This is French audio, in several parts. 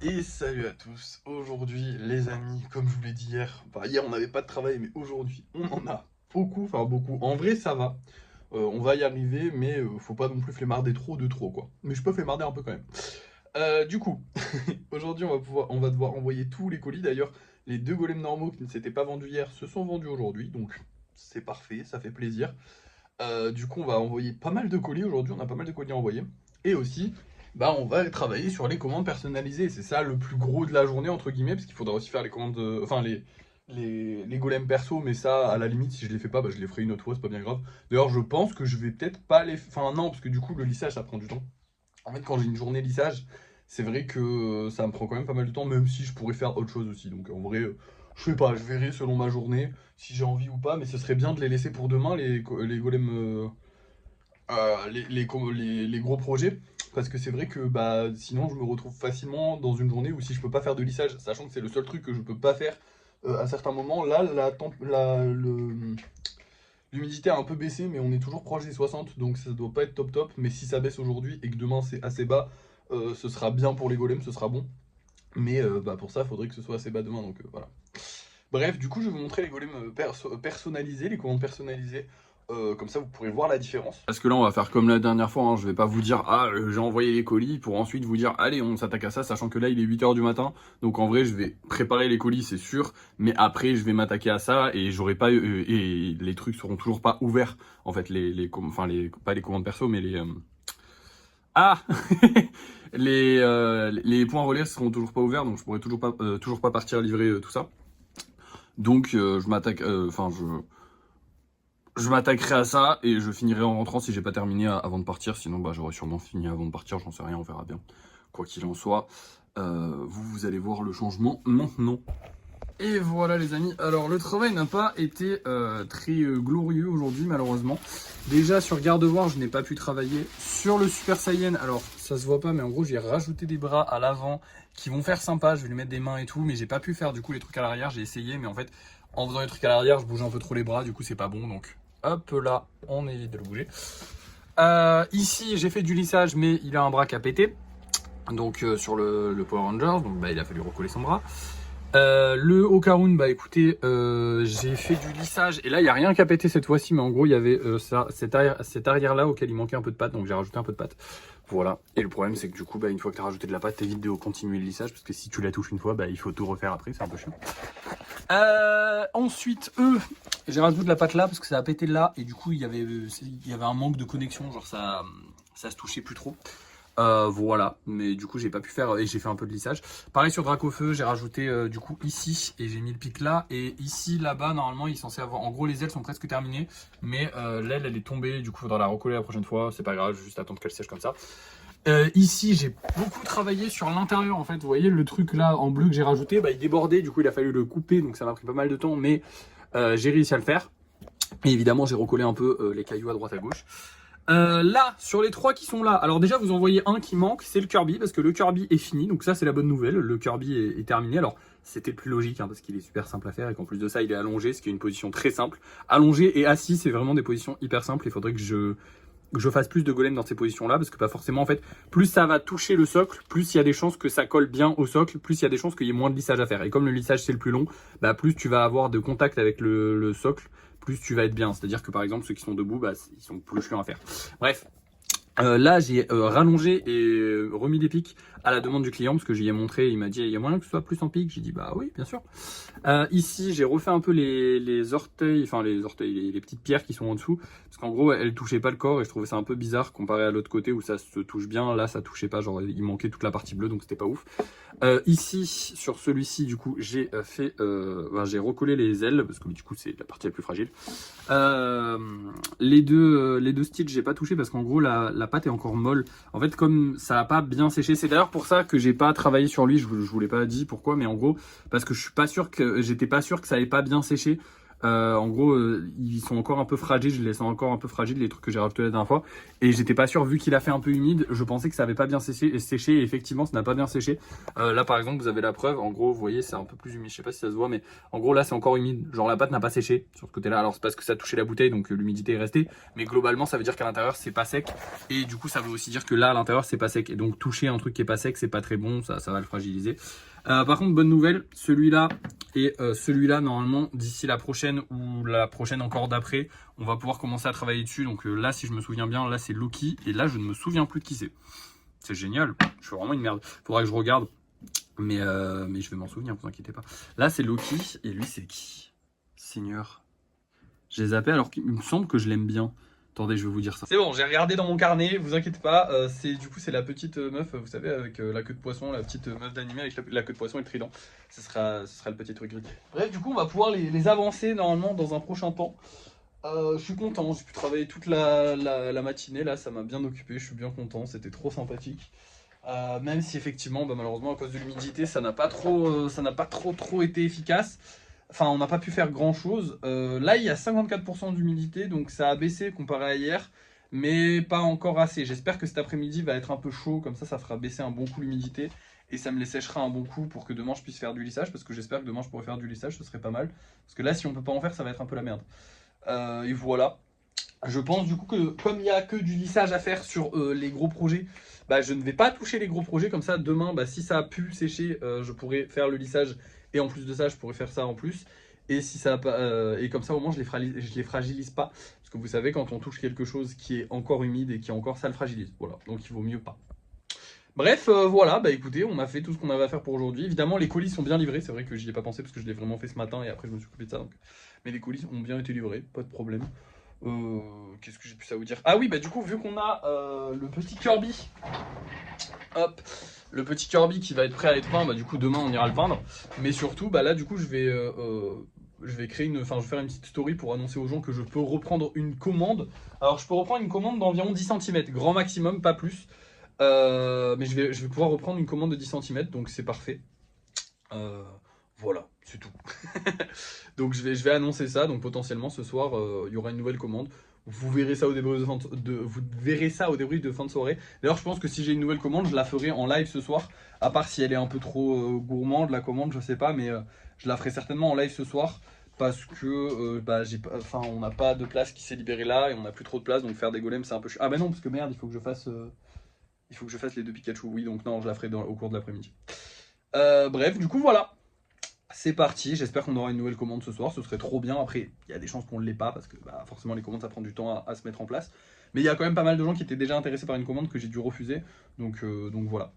Et salut à tous. Aujourd'hui, les amis, comme je vous l'ai dit hier, enfin hier on n'avait pas de travail, mais aujourd'hui on en a beaucoup, enfin beaucoup. En vrai, ça va. On va y arriver, mais faut pas non plus flemmarder trop de trop quoi. Mais je peux flemmarder un peu quand même. Du coup, aujourd'hui on va devoir envoyer tous les colis. D'ailleurs, les deux golems normaux qui ne s'étaient pas vendus hier se sont vendus aujourd'hui, donc c'est parfait, ça fait plaisir. Du coup, on va envoyer pas mal de colis aujourd'hui, on a pas mal de colis à envoyer. Et aussi, bah, on va travailler sur les commandes personnalisées. C'est ça le plus gros de la journée, entre guillemets, parce qu'il faudra aussi faire les commandes, enfin les golems perso, mais ça, à la limite, si je les fais pas, bah, je les ferai une autre fois, c'est pas bien grave. D'ailleurs, je pense que je vais peut-être pas les. Enfin, non, parce que du coup, le lissage, ça prend du temps. En fait, quand j'ai une journée lissage, c'est vrai que ça me prend quand même pas mal de temps, même si je pourrais faire autre chose aussi. Donc en vrai, je sais pas, je verrai selon ma journée si j'ai envie ou pas, mais ce serait bien de les laisser pour demain, les golems, les gros projets. Parce que c'est vrai que bah, sinon je me retrouve facilement dans une journée où si je peux pas faire de lissage, sachant que c'est le seul truc que je peux pas faire à certains moments, là l'humidité a un peu baissé, mais on est toujours proche des 60, donc ça doit pas être top top. Mais si ça baisse aujourd'hui et que demain c'est assez bas, ce sera bien pour les golems, ce sera bon. Mais bah, pour ça, il faudrait que ce soit assez bas demain, donc voilà. Bref, du coup, je vais vous montrer les golems personnalisés, les commandes personnalisées. Comme ça, vous pourrez voir la différence. Parce que là, on va faire comme la dernière fois. Hein. Je vais pas vous dire, ah, j'ai envoyé les colis pour ensuite vous dire, allez, on s'attaque à ça, sachant que là, il est 8h du matin. Donc en vrai, je vais préparer les colis, c'est sûr. Mais après, je vais m'attaquer à ça et j'aurai pas. Et les trucs seront toujours pas ouverts. En fait, pas les commandes perso, mais les. Ah les points relais seront toujours pas ouverts, donc je pourrai toujours pas partir livrer tout ça. Donc je m'attaquerai à ça et je finirai en rentrant si j'ai pas terminé avant de partir. Sinon, bah, j'aurais sûrement fini avant de partir, j'en sais rien, on verra bien. Quoi qu'il en soit, vous allez voir le changement maintenant. Et voilà les amis, alors le travail n'a pas été très glorieux aujourd'hui malheureusement. Déjà sur Gardevoir je n'ai pas pu travailler. Sur le Super Saiyan, alors ça se voit pas mais en gros j'ai rajouté des bras à l'avant qui vont faire sympa, je vais lui mettre des mains et tout, mais j'ai pas pu faire du coup les trucs à l'arrière, j'ai essayé mais en fait en faisant les trucs à l'arrière je bouge un peu trop les bras, du coup c'est pas bon donc hop là on évite de le bouger. Ici j'ai fait du lissage mais il a un bras qui a pété, donc sur le Power Rangers, donc bah, il a fallu recoller son bras. Le Okarun, bah écoutez, j'ai fait du lissage et là il n'y a rien qu'à péter cette fois-ci, mais en gros il y avait cet arrière là auquel il manquait un peu de pâte, donc j'ai rajouté un peu de pâte. Voilà, et le problème c'est que du coup bah, une fois que tu as rajouté de la pâte, t'évites de continuer le lissage parce que si tu la touches une fois, bah, il faut tout refaire après, c'est un peu chiant. Ensuite, j'ai rajouté de la pâte là parce que ça a pété là et du coup il y avait un manque de connexion, genre ça se touchait plus trop. Voilà, mais du coup j'ai pas pu faire et j'ai fait un peu de lissage. Pareil sur Dracofeu, j'ai rajouté du coup ici et j'ai mis le pic là. Et ici, là-bas, normalement il est censé avoir. En gros, les ailes sont presque terminées, mais l'aile elle est tombée. Du coup, il faudra la recoller la prochaine fois. C'est pas grave, je vais juste attendre qu'elle sèche comme ça. Ici, j'ai beaucoup travaillé sur l'intérieur en fait. Vous voyez le truc là en bleu que j'ai rajouté, bah, il débordait. Du coup, il a fallu le couper, donc ça m'a pris pas mal de temps, mais j'ai réussi à le faire. Et évidemment, j'ai recollé un peu les cailloux à droite à gauche. Là, sur les trois qui sont là, alors déjà vous en voyez un qui manque, c'est le Kirby, parce que le Kirby est fini, donc ça c'est la bonne nouvelle, le Kirby est terminé. Alors c'était le plus logique, hein, parce qu'il est super simple à faire, et qu'en plus de ça il est allongé, ce qui est une position très simple. Allongé et assis, c'est vraiment des positions hyper simples, il faudrait que je fasse plus de golems dans ces positions là, parce que pas forcément en fait, plus ça va toucher le socle, plus il y a des chances que ça colle bien au socle, plus il y a des chances qu'il y ait moins de lissage à faire. Et comme le lissage c'est le plus long, bah plus tu vas avoir de contact avec le socle, plus tu vas être bien. C'est-à-dire que par exemple ceux qui sont debout, bah, ils sont plus chiants à faire. Bref, là, j'ai rallongé et remis des pics à la demande du client parce que j'y ai montré. Il m'a dit il y a moyen que ce soit plus en pic. J'ai dit bah oui, bien sûr. Ici, j'ai refait un peu les orteils, enfin les petites pierres qui sont en dessous parce qu'en gros, elles touchaient pas le corps et je trouvais ça un peu bizarre comparé à l'autre côté où ça se touche bien. Là, ça touchait pas, genre il manquait toute la partie bleue donc c'était pas ouf. Ici, sur celui-ci, du coup, j'ai recollé les ailes parce que du coup, c'est la partie la plus fragile. Les deux stitches, j'ai pas touché parce qu'en gros, la pâte est encore molle. En fait, comme ça a pas bien séché, c'est d'ailleurs pour ça que j'ai pas travaillé sur lui. Je vous l'ai pas dit pourquoi, mais en gros, parce que j'étais pas sûr que ça allait pas bien séché. En gros, ils sont encore un peu fragiles, je les sens encore un peu fragiles, les trucs que j'ai rajoutés la dernière fois. Et j'étais pas sûr, vu qu'il a fait un peu humide, je pensais que ça avait pas bien séché, et effectivement, ça n'a pas bien séché. Là, par exemple, vous avez la preuve. En gros, vous voyez, c'est un peu plus humide, je sais pas si ça se voit, mais en gros, là, c'est encore humide. Genre, la pâte n'a pas séché sur ce côté-là. Alors, c'est parce que ça a touché la bouteille, donc l'humidité est restée. Mais globalement, ça veut dire qu'à l'intérieur, c'est pas sec. Et du coup, ça veut aussi dire que là, à l'intérieur, c'est pas sec. Et donc, toucher un truc qui est pas sec, c'est pas très bon, ça va le fragiliser. Par contre, bonne nouvelle, celui-là et celui-là, normalement, d'ici la prochaine ou la prochaine encore d'après, on va pouvoir commencer à travailler dessus. Donc là, si je me souviens bien, là, c'est Loki. Et là, je ne me souviens plus de qui c'est. C'est génial. Je suis vraiment une merde. Faudra que je regarde. Mais je vais m'en souvenir, vous inquiétez pas. Là, c'est Loki. Et lui, c'est qui? Seigneur. Je les appelle alors qu'il me semble que je l'aime bien. Attendez, je vais vous dire ça. C'est bon, j'ai regardé dans mon carnet, vous inquiétez pas. Du coup, c'est la petite meuf, vous savez, avec la queue de poisson, la petite meuf d'animé avec la queue de poisson et le trident. Ce sera le petit truc gris. Bref, du coup, on va pouvoir les avancer normalement dans un prochain temps. Je suis content, j'ai pu travailler toute la matinée, là, ça m'a bien occupé, je suis bien content, c'était trop sympathique. Même si effectivement, malheureusement, à cause de l'humidité, ça n'a pas trop été efficace. Enfin, on n'a pas pu faire grand chose. Là, il y a 54% d'humidité, donc ça a baissé comparé à hier, mais pas encore assez. J'espère que cet après-midi va être un peu chaud, comme ça fera baisser un bon coup l'humidité et ça me les séchera un bon coup pour que demain je puisse faire du lissage, parce que j'espère que demain je pourrai faire du lissage, ce serait pas mal. Parce que là, si on peut pas en faire, ça va être un peu la merde. Et voilà. Je pense du coup que comme il n'y a que du lissage à faire sur les gros projets, bah, je ne vais pas toucher les gros projets. Comme ça, demain, bah, si ça a pu sécher, je pourrai faire le lissage. Et en plus de ça, je pourrais faire ça en plus. Et, si ça a pas, et comme ça, au moins, je les fragilise pas. Parce que vous savez, quand on touche quelque chose qui est encore humide et qui est encore, ça le fragilise. Voilà, donc il vaut mieux pas. Bref, voilà, bah écoutez, on a fait tout ce qu'on avait à faire pour aujourd'hui. Évidemment, les colis sont bien livrés. C'est vrai que j'y ai pas pensé parce que je l'ai vraiment fait ce matin et après je me suis occupé de ça. Donc. Mais les colis ont bien été livrés, pas de problème. Qu'est-ce que j'ai pu ça vous dire? Ah oui, bah du coup, vu qu'on a le petit Kirby, hop, le petit Kirby qui va être prêt à être peint, bah du coup demain on ira le peindre. Mais surtout, bah là du coup je vais créer je vais faire une petite story pour annoncer aux gens que je peux reprendre une commande. Alors je peux reprendre une commande d'environ 10 cm, grand maximum, pas plus. Mais je vais pouvoir reprendre une commande de 10 cm, donc c'est parfait. Voilà, c'est tout. Donc je vais annoncer ça, donc potentiellement ce soir il y aura une nouvelle commande. Vous verrez ça au débrief de fin de soirée. D'ailleurs, je pense que si j'ai une nouvelle commande, je la ferai en live ce soir. À part si elle est un peu trop gourmande, la commande, je sais pas, mais je la ferai certainement en live ce soir. Parce que on n'a pas de place qui s'est libérée là et on n'a plus trop de place, donc faire des golems c'est un peu chiant. Ah bah non, parce que merde, il faut que je fasse les deux Pikachu. Oui, donc non, je la ferai au cours de l'après-midi. Bref, du coup, voilà. C'est parti, j'espère qu'on aura une nouvelle commande ce soir, ce serait trop bien. Après, il y a des chances qu'on ne l'ait pas, parce que forcément les commandes ça prend du temps à se mettre en place. Mais il y a quand même pas mal de gens qui étaient déjà intéressés par une commande que j'ai dû refuser, donc voilà.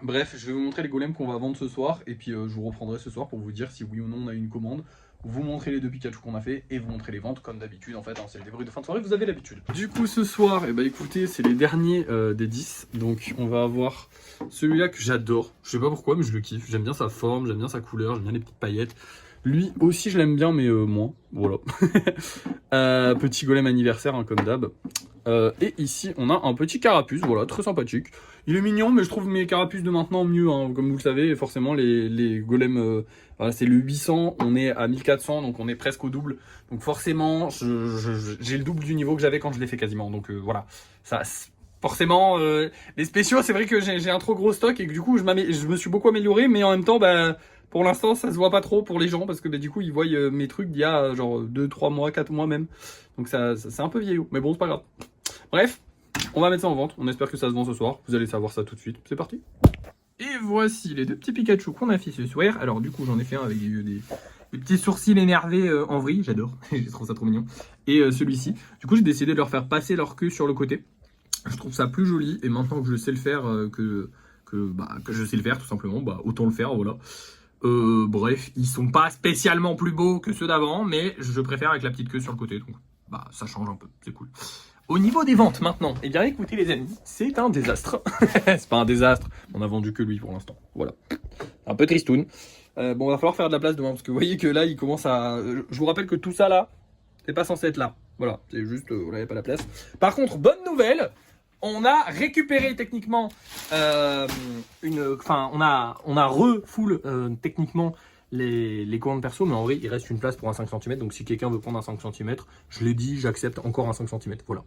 Bref, je vais vous montrer les golems qu'on va vendre ce soir, et puis je vous reprendrai ce soir pour vous dire si oui ou non on a eu une commande. Vous montrer les deux Pikachu qu'on a fait, et vous montrer les ventes comme d'habitude en fait, hein, c'est le débrief de fin de soirée, vous avez l'habitude. Du coup ce soir, écoutez, c'est les derniers des 10, donc on va avoir celui-là que j'adore, je sais pas pourquoi mais je le kiffe, j'aime bien sa forme, j'aime bien sa couleur, j'aime bien les petites paillettes. Lui aussi je l'aime bien mais moins, voilà. Petit golem anniversaire hein, comme d'hab. Et ici on a un petit carapuce, voilà, très sympathique. Il est mignon mais je trouve mes carapuces de maintenant mieux, hein, comme vous le savez, forcément les golems, voilà, c'est le 800, on est à 1400 donc on est presque au double. Donc forcément j'ai le double du niveau que j'avais quand je l'ai fait quasiment, donc voilà. Ça, forcément les spéciaux c'est vrai que j'ai un trop gros stock et que du coup je me suis beaucoup amélioré mais en même temps pour l'instant, ça se voit pas trop pour les gens parce que du coup, ils voient mes trucs d'il y a genre 2, 3 mois, 4 mois même. Donc ça c'est un peu vieillot, mais bon, c'est pas grave. Bref, on va mettre ça en vente. On espère que ça se vend ce soir. Vous allez savoir ça tout de suite. C'est parti. Et voici les deux petits Pikachu qu'on a fait ce soir. Alors du coup, j'en ai fait un avec des petits sourcils énervés en vrille. J'adore. Je trouve ça trop mignon. Et celui-ci. Du coup, j'ai décidé de leur faire passer leur queue sur le côté. Je trouve ça plus joli. Et maintenant que je sais le faire, que je sais le faire tout simplement, autant le faire, voilà. Bref, ils sont pas spécialement plus beaux que ceux d'avant, mais je préfère avec la petite queue sur le côté, donc ça change un peu, c'est cool. Au niveau des ventes maintenant, eh bien écoutez les amis, c'est un désastre. C'est pas un désastre, on a vendu que lui pour l'instant, voilà. Un peu tristoun. Bon, va falloir faire de la place demain, parce que vous voyez que là, il commence à... Je vous rappelle que tout ça là, c'est pas censé être là, voilà, c'est juste, vous n'avez pas la place. Par contre, bonne nouvelle, on a récupéré techniquement on a refull techniquement les commandes perso, mais en vrai, il reste une place pour un 5 cm. Donc si quelqu'un veut prendre un 5 cm, je l'ai dit, j'accepte encore un 5 cm. Voilà.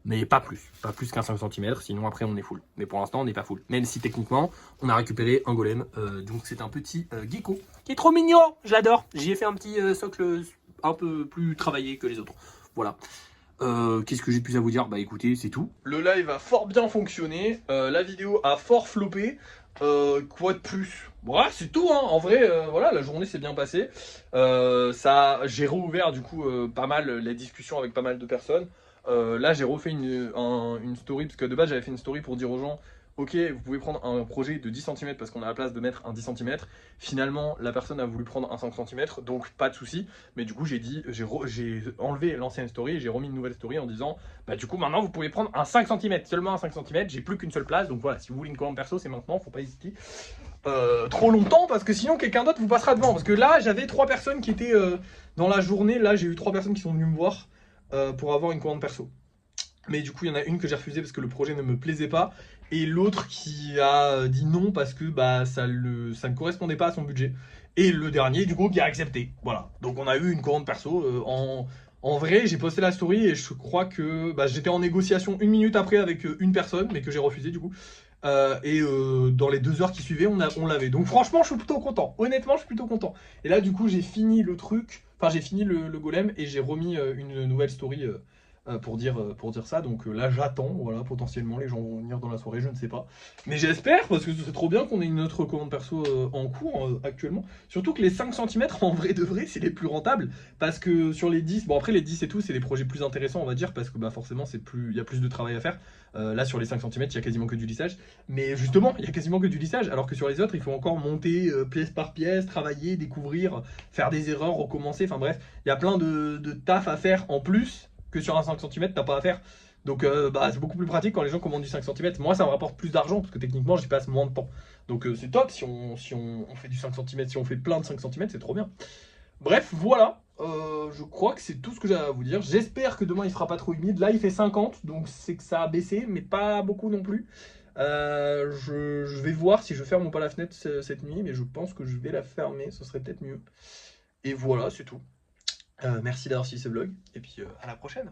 Mais pas plus qu'un 5 cm, sinon après on est full. Mais pour l'instant, on n'est pas full. Même si techniquement, on a récupéré un golem. Donc c'est un petit gecko qui est trop mignon. Je l'adore. J'y ai fait un petit socle un peu plus travaillé que les autres. Voilà. Qu'est-ce que j'ai plus à vous dire? Bah écoutez, c'est tout. Le live a fort bien fonctionné, la vidéo a fort floppé. Quoi de plus? Voilà, c'est tout, hein. En vrai, voilà, la journée s'est bien passée. J'ai réouvert du coup pas mal les discussions avec pas mal de personnes. Là, j'ai refait une story, parce que de base, j'avais fait une story pour dire aux gens, ok, vous pouvez prendre un projet de 10 cm parce qu'on a la place de mettre un 10 cm. Finalement, la personne a voulu prendre un 5 cm, donc pas de souci. Mais du coup, j'ai enlevé l'ancienne story et j'ai remis une nouvelle story en disant, bah du coup, maintenant, vous pouvez prendre un 5 cm, seulement un 5 cm. J'ai plus qu'une seule place, donc voilà, si vous voulez une commande perso, c'est maintenant, faut pas hésiter. Trop longtemps, parce que sinon, quelqu'un d'autre vous passera devant. Parce que là, j'avais 3 personnes qui étaient dans la journée. Là, j'ai eu 3 personnes qui sont venues me voir pour avoir une commande perso. Mais du coup, il y en a une que j'ai refusée parce que le projet ne me plaisait pas. Et l'autre qui a dit non parce que bah, ça ne correspondait pas à son budget. Et le dernier, du coup, qui a accepté. Voilà. Donc, on a eu une commande perso. En vrai, j'ai posté la story et je crois que bah, j'étais en négociation 1 minute après avec une personne, mais que j'ai refusé du coup. Dans les 2 heures qui suivaient, on l'avait. Donc, franchement, je suis plutôt content. Honnêtement, je suis plutôt content. Et là, du coup, j'ai fini le truc. Enfin, j'ai fini le golem et j'ai remis une nouvelle story. Pour dire ça. Donc là, j'attends. Voilà, potentiellement, les gens vont venir dans la soirée, je ne sais pas. Mais j'espère, parce que c'est trop bien qu'on ait une autre commande perso en cours actuellement. Surtout que les 5 cm, en vrai de vrai, c'est les plus rentables. Parce que sur les 10, bon après les 10 et tout, c'est des projets plus intéressants, on va dire, parce que bah, forcément, il y a plus de travail à faire. Là, sur les 5 cm, il y a quasiment que du lissage. Mais justement, il y a quasiment que du lissage, alors que sur les autres, il faut encore monter pièce par pièce, travailler, découvrir, faire des erreurs, recommencer. Enfin bref, il y a plein de taf à faire en plus que sur un 5 cm, t'as pas à faire. Donc bah, c'est beaucoup plus pratique quand les gens commandent du 5 cm. Moi, ça me rapporte plus d'argent parce que techniquement, j'y passe moins de temps. Donc c'est top si on fait du 5 cm, si on fait plein de 5 cm, c'est trop bien. Bref, voilà. Je crois que c'est tout ce que j'ai à vous dire. J'espère que demain il fera pas trop humide. Là, il fait 50, donc c'est que ça a baissé, mais pas beaucoup non plus. Je vais voir si je ferme ou pas la fenêtre cette nuit, mais je pense que je vais la fermer, ce serait peut-être mieux. Et voilà, c'est tout. Merci d'avoir suivi ce vlog, et puis à la prochaine.